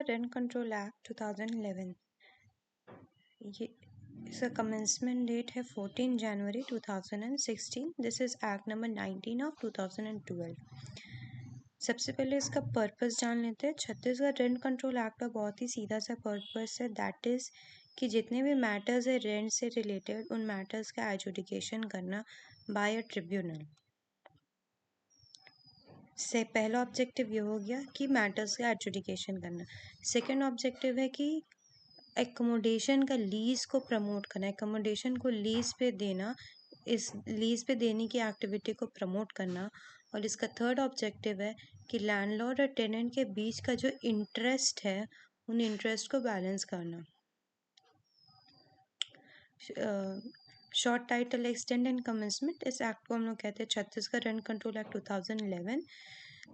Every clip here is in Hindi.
Rent Control Act 2011. ये इसका commencement date है 14 January 2016. This is Act number 19 of 2012. सबसे पहले इसका पर्पस जान लेते हैं. छत्तीसगढ़ रेंट कंट्रोल एक्ट का बहुत ही सीधा सा पर्पस है, दैट इज़ कि जितने भी मैटर्स है रेंट से रिलेटेड उन मैटर्स का एजुडिकेशन करना बाय अ ट्रिब्यूनल. से पहला ऑब्जेक्टिव ये हो गया कि मैटर्स का एजुडिकेशन करना. सेकंड ऑब्जेक्टिव है कि एकोमोडेशन का लीज को प्रमोट करना, एकोमोडेशन को लीज पे देना, इस लीज पे देने की एक्टिविटी को प्रमोट करना. और इसका थर्ड ऑब्जेक्टिव है कि लैंडलॉर्ड और टेनेंट के बीच का जो इंटरेस्ट है उन इंटरेस्ट को बैलेंस करना. Short title extend and commencement, इस एक्ट को हम लोग कहते हैं छत्तीसगढ़ रेंट कंट्रोल एक्ट 2011.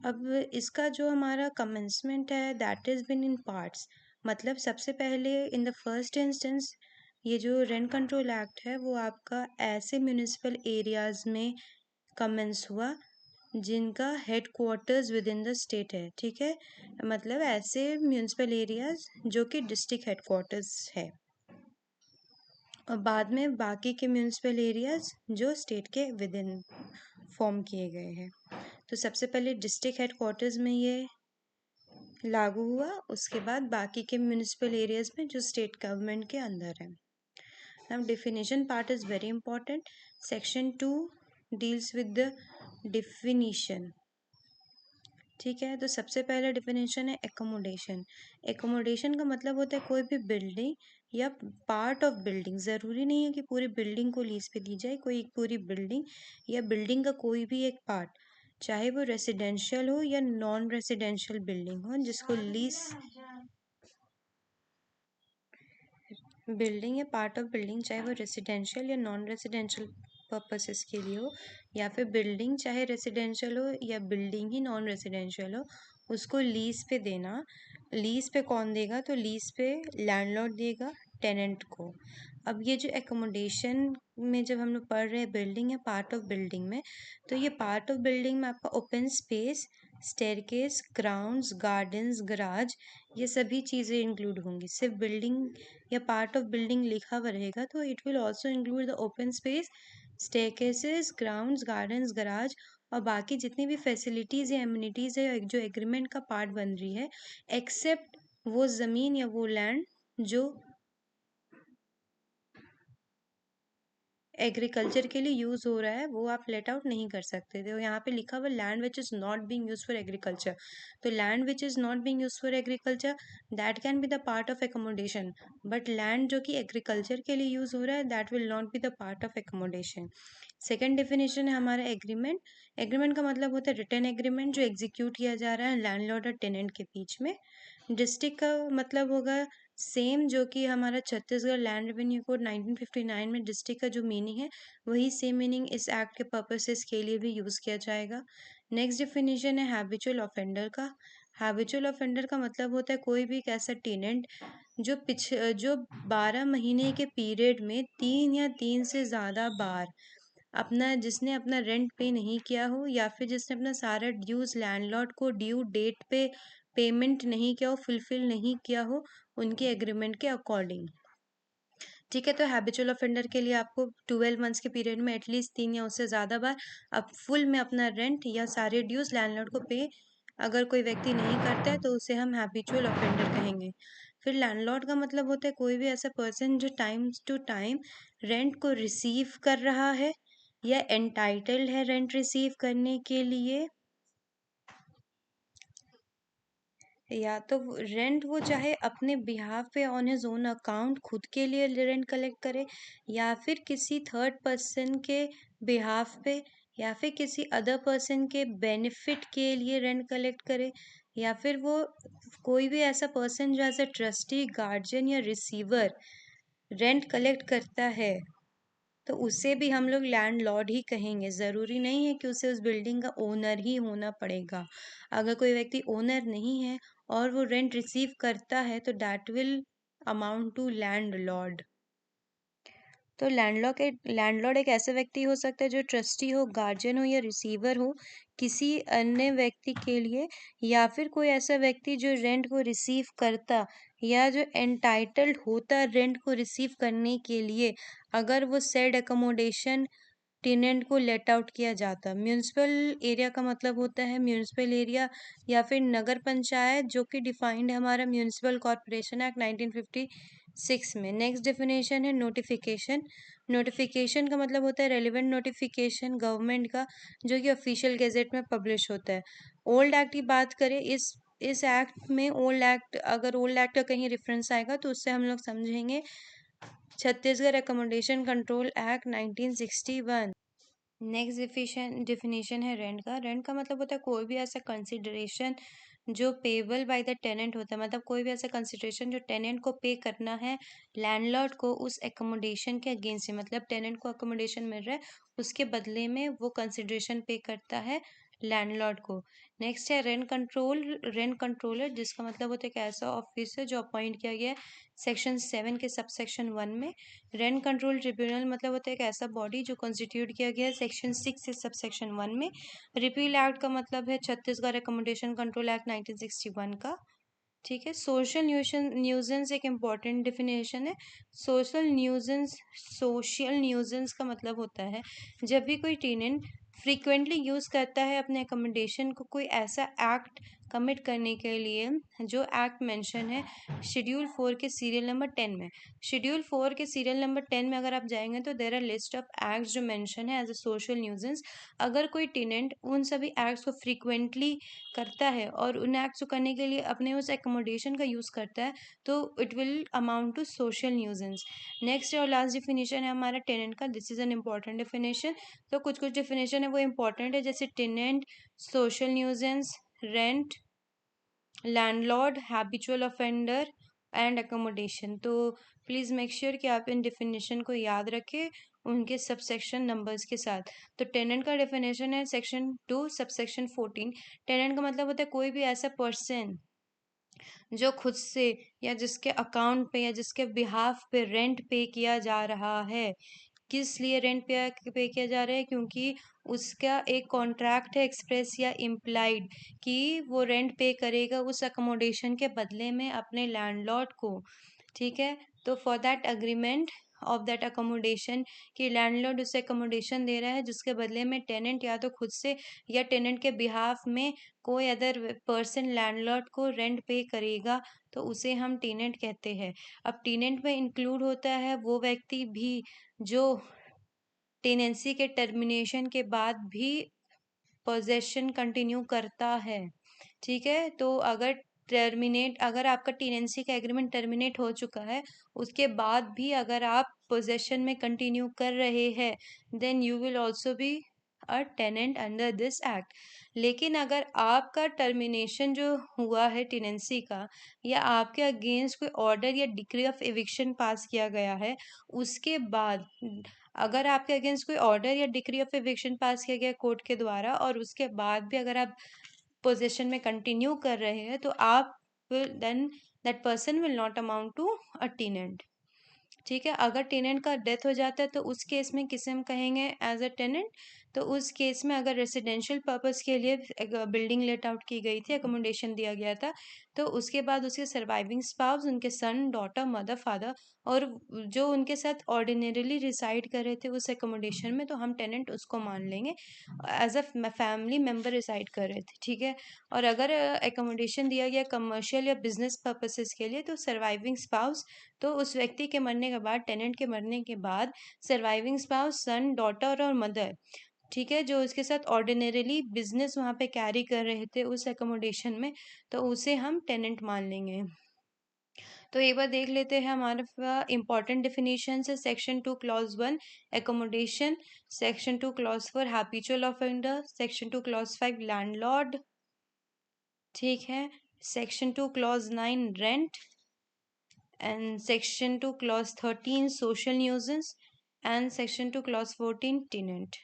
अब इसका जो हमारा कमेंसमेंट है that is been in parts. मतलब सबसे पहले इन द फर्स्ट इंस्टेंस ये जो रेंट कंट्रोल एक्ट है वो आपका ऐसे म्यूनिसिपल एरियाज़ में कमेंस हुआ जिनका head quarters with in the state है. ठीक है, मतलब ऐसे म्यूनिसिपल एरियाज़ जो कि डिस्ट्रिक्ट हेड क्वार्टर्स है, और बाद में बाकी के म्यूनिसिपल एरियाज़ जो स्टेट के विद इन फॉर्म किए गए हैं. तो सबसे पहले डिस्ट्रिक्ट हेड क्वार्टर्स में ये लागू हुआ, उसके बाद बाकी के म्यूनिसिपल एरियाज़ में जो स्टेट गवर्नमेंट के अंदर है. Now definition part is very important. Section 2 deals with the definition. ठीक है, तो सबसे पहला डिफिनेशन है एकोमोडेशन. एकोमोडेशन का मतलब होता है कोई भी बिल्डिंग या पार्ट ऑफ बिल्डिंग, ज़रूरी नहीं है कि पूरी बिल्डिंग को लीज पे दी जाए, कोई एक पूरी बिल्डिंग या बिल्डिंग का कोई भी एक पार्ट, चाहे वो रेसिडेंशियल हो या नॉन रेसिडेंशियल बिल्डिंग हो, जिसको लीज बिल्डिंग या पार्ट ऑफ बिल्डिंग, चाहे वो रेसिडेंशियल या नॉन रेसिडेंशियल पर्पसेस के लिए हो, या फिर बिल्डिंग चाहे रेसिडेंशियल हो या बिल्डिंग ही नॉन रेसिडेंशियल हो, उसको लीज पे देना. लीज पे कौन देगा? तो लीज पे लैंडलॉर्ड देगा टेनेंट को. अब ये जो एकोमोडेशन में जब हम लोग पढ़ रहे हैं बिल्डिंग या पार्ट ऑफ बिल्डिंग में, तो ये पार्ट ऑफ बिल्डिंग में आपका open space, staircase, grounds, gardens, garage, ये सभी चीज़ें इंक्लूड होंगी. सिर्फ बिल्डिंग या पार्ट ऑफ बिल्डिंग लिखा हुआ रहेगा तो it will also include the open space, staircases, grounds, gardens, garage, और बाकी जितनी भी फैसिलिटीज़ या एम्यूनिटीज़ है जो एग्रीमेंट का पार्ट बन रही है, एक्सेप्ट वो ज़मीन या वो लैंड जो एग्रीकल्चर के लिए यूज़ हो रहा है, वो आप लेट आउट नहीं कर सकते थे. यहाँ पे लिखा हुआ land which is not being use for agriculture. तो land which is not being use for agriculture that can be the part of accommodation, but land जो कि एग्रीकल्चर के लिए यूज़ हो रहा है that will not be the part of accommodation. Second definition है हमारा एग्रीमेंट. एग्रीमेंट का मतलब होता है रिटन एग्रीमेंट जो एग्जीक्यूट किया जा रहा है लैंडलॉर्ड और टेनेंट के बीच में. डिस्ट्रिक्ट का मतलब होगा सेम जो कि हमारा छत्तीसगढ़ लैंड रेवेन्यू कोड 1959 में डिस्ट्रिक्ट का जो मीनिंग है वही सेम मीनिंग इस एक्ट के पर्पसेस के लिए भी यूज़ किया जाएगा. नेक्स्ट डिफिनीशन है हैबिचुअल ऑफेंडर का. हैबिचुअल ऑफेंडर का मतलब होता है कोई भी एक ऐसा टेनेंट जो 12 महीने के पीरियड में 3 या 3 से ज़्यादा बार जिसने अपना रेंट पे नहीं किया हो, या फिर जिसने अपना सारा ड्यूज लैंडलॉर्ड को ड्यू डेट पे पेमेंट नहीं किया हो, फुलफिल नहीं किया हो उनके एग्रीमेंट के अकॉर्डिंग. ठीक है, तो हैबिचुअल ऑफेंडर के लिए आपको 12 मंथ्स के पीरियड में एटलीस्ट 3 या उससे ज़्यादा बार अब फुल में अपना रेंट या सारे ड्यूज लैंडलॉर्ड को पे अगर कोई व्यक्ति नहीं करता है तो उसे हम हैबिचुअल ऑफेंडर कहेंगे. फिर लैंडलॉर्ड का मतलब होता है कोई भी ऐसा पर्सन जो टाइम टू टाइम रेंट को रिसीव कर रहा है या एंटाइटल्ड है रेंट रिसीव करने के लिए, या तो रेंट वो चाहे अपने बिहाफ पे ऑन हिज ओन अकाउंट खुद के लिए रेंट कलेक्ट करे, या फिर किसी थर्ड पर्सन के बिहाफ पे, या फिर किसी अदर पर्सन के बेनिफिट के लिए रेंट कलेक्ट करे, या फिर वो कोई भी ऐसा पर्सन जो एज अ ट्रस्टी, गार्जियन या रिसीवर रेंट कलेक्ट करता है तो उसे भी हम लोग लैंडलॉर्ड ही कहेंगे. ज़रूरी नहीं है कि उसे उस बिल्डिंग का ओनर ही होना पड़ेगा. अगर कोई व्यक्ति ओनर नहीं है और वो रेंट रिसीव करता है तो that will amount to landlord. तो लैंडलॉर्ड एक ऐसा व्यक्ति हो सकता है जो ट्रस्टी हो, गार्जियन हो या रिसीवर हो किसी अन्य व्यक्ति के लिए, या फिर कोई ऐसा व्यक्ति जो रेंट को रिसीव करता या जो एंटाइटल्ड होता रेंट को रिसीव करने के लिए, अगर वो सेड अकोमोडेशन टेनेंट को लेट आउट किया जाता। म्यूनिसिपल एरिया का मतलब होता है म्यूनिसिपल एरिया या फिर नगर पंचायत, जो कि डिफाइंड है हमारा म्यूनिसिपल कॉर्पोरेशन एक्ट 1956 में। नेक्स्ट डेफिनेशन है नोटिफिकेशन। नोटिफिकेशन का मतलब होता है रेलिवेंट नोटिफिकेशन गवर्नमेंट का, जो कि ऑफिशियल गेजेट में पब्लिश होता है। ओल्ड एक्ट की बात करें, इस एक्ट में अगर ओल्ड एक्ट का कहीं रेफरेंस आएगा तो उससे हम लोग समझेंगे Chhattisgarh accommodation control act 1961। Next definition है रेंट का। रेंट का मतलब होता है कोई भी ऐसा कंसिडरेशन जो पेबल बाय द टेनेंट होता है, मतलब कोई भी ऐसा कंसिडरेशन जो टेनेंट को पे करना है लैंडलॉर्ड को उस एकोमोडेशन के अगेंस्ट से, मतलब टेनेंट को अकोमोडेशन मिल रहा है उसके बदले में वो कंसिडरेशन पे करता है लैंडलॉर्ड को। नेक्स्ट है रेंट कंट्रोलर, जिसका मतलब होता है एक ऐसा ऑफिसर जो अपॉइंट किया गया है सेक्शन 7 के सबसेक्शन 1 में। रेंट कंट्रोल ट्रिब्यूनल मतलब होता है एक ऐसा बॉडी जो कॉन्स्टिट्यूट किया गया है सेक्शन 6 से सबसेक्शन 1 में। रिपील एक्ट का मतलब है छत्तीसगढ़ अकोमोडेशन कंट्रोल एक्ट 1961 का। ठीक है। न्यूजेंस एक इम्पॉर्टेंट डिफिनेशन है। सोशल न्यूजेंस का मतलब होता है जब भी कोई टेनेंट फ्रीक्वेंटली यूज करता है अपने अकोमोडेशन को कोई ऐसा एक्ट कमिट करने के लिए जो एक्ट मेंशन है शेड्यूल 4 के सीरियल नंबर 10 में। शेड्यूल 4 के सीरियल नंबर 10 में अगर आप जाएंगे तो there are list of acts जो मेंशन है एज अ सोशल न्यूजेंस। अगर कोई टेनेंट उन सभी एक्ट्स को फ्रीक्वेंटली करता है और उन एक्ट्स को करने के लिए अपने उस एकोमोडेशन का यूज़ करता है तो it will amount to social nuisance. Next और लास्ट डिफिनेशन है हमारा टेनेंट का। This is an important definition. तो कुछ कुछ डिफिनेशन है वो इम्पॉर्टेंट है, जैसे tenant, social nuisance, rent, landlord, habitual offender and accommodation. तो प्लीज़ मेक श्योर कि आप इन डिफिनेशन को याद रखें उनके सबसेक्शन नंबर्स के साथ। तो टेनेंट का डेफिनेशन है सेक्शन 2 सबसेक्शन 14। टेनेंट का मतलब होता है कोई भी ऐसा पर्सन जो खुद से या जिसके अकाउंट पे या जिसके बिहाफ पे रेंट पे किया जा रहा है। किस लिए रेंट पे किया जा रहा है? क्योंकि उसका एक कॉन्ट्रैक्ट है एक्सप्रेस या इम्प्लाइड कि वो रेंट पे करेगा उस अकोमोडेशन के बदले में अपने लैंडलॉर्ड को। ठीक है। तो for that agreement of that accommodation कि लैंडलॉर्ड उसे अकोमोडेशन दे रहा है जिसके बदले में टेनेंट या तो खुद से या टेनेंट के बिहाफ में कोई अदर पर्सन लैंडलॉर्ड को रेंट पे करेगा, तो उसे हम टेनेंट कहते हैं। अब टेनेंट में इंक्लूड होता है वो व्यक्ति भी जो टेनेंसी के टर्मिनेशन के बाद भी पोजेशन कंटिन्यू करता है। ठीक है। तो अगर आपका टेनेंसी का एग्रीमेंट टर्मिनेट हो चुका है उसके बाद भी अगर आप पोजेशन में कंटिन्यू कर रहे हैं then you will also be a tenant under this act. लेकिन अगर आपका टर्मिनेशन जो हुआ है टेनेंसी का या आपके अगेंस्ट कोई ऑर्डर या डिक्री ऑफ एविक्शन पास किया गया है उसके बाद, अगर आपके अगेंस्ट कोई ऑर्डर या डिक्री ऑफ एविक्शन पास किया गया कोर्ट के द्वारा और उसके बाद भी अगर आप पोजीशन में कंटिन्यू कर रहे हैं तो आप then that person will not amount to a tenant. ठीक है। अगर टेनेंट का डेथ हो जाता है तो उस केस में किसे हम कहेंगे एज अ टेनेंट? तो उस केस में अगर रेसिडेंशियल पर्पस के लिए बिल्डिंग लेट आउट की गई थी, अकोमोडेशन दिया गया था, तो उसके बाद उसके सर्वाइविंग स्पाउस, उनके सन, डॉटर, मदर, फादर और जो उनके साथ ऑर्डिनरीली रिसाइड कर रहे थे उस एकोमोडेशन में, तो हम टेनेंट उसको मान लेंगे as a family member reside कर रहे थे। ठीक है। और अगर एकोमोडेशन दिया गया कमर्शियल या बिजनेस पर्पसेस के लिए तो सर्वाइविंग स्पाउस, तो उस व्यक्ति के मरने के बाद, टेनेंट के मरने के बाद सर्वाइविंग स्पाउस, सन, डॉटर और मदर, ठीक है, जो उसके साथ ऑर्डिनरीली बिजनेस वहाँ पे कैरी कर रहे थे उस एकोमोडेशन में, तो उसे हम टेनेंट मान लेंगे। तो एक बार देख लेते हैं हमारा इंपॉर्टेंट डिफिनीशन है। Section 2 clause 1 accommodation, section 2 clause 4 habitual offender, section 2 clause 5 landlord, ठीक है, section 2 clause 9 rent, and section 2 clause 13 social nuisance, and section 2 clause 14 tenant.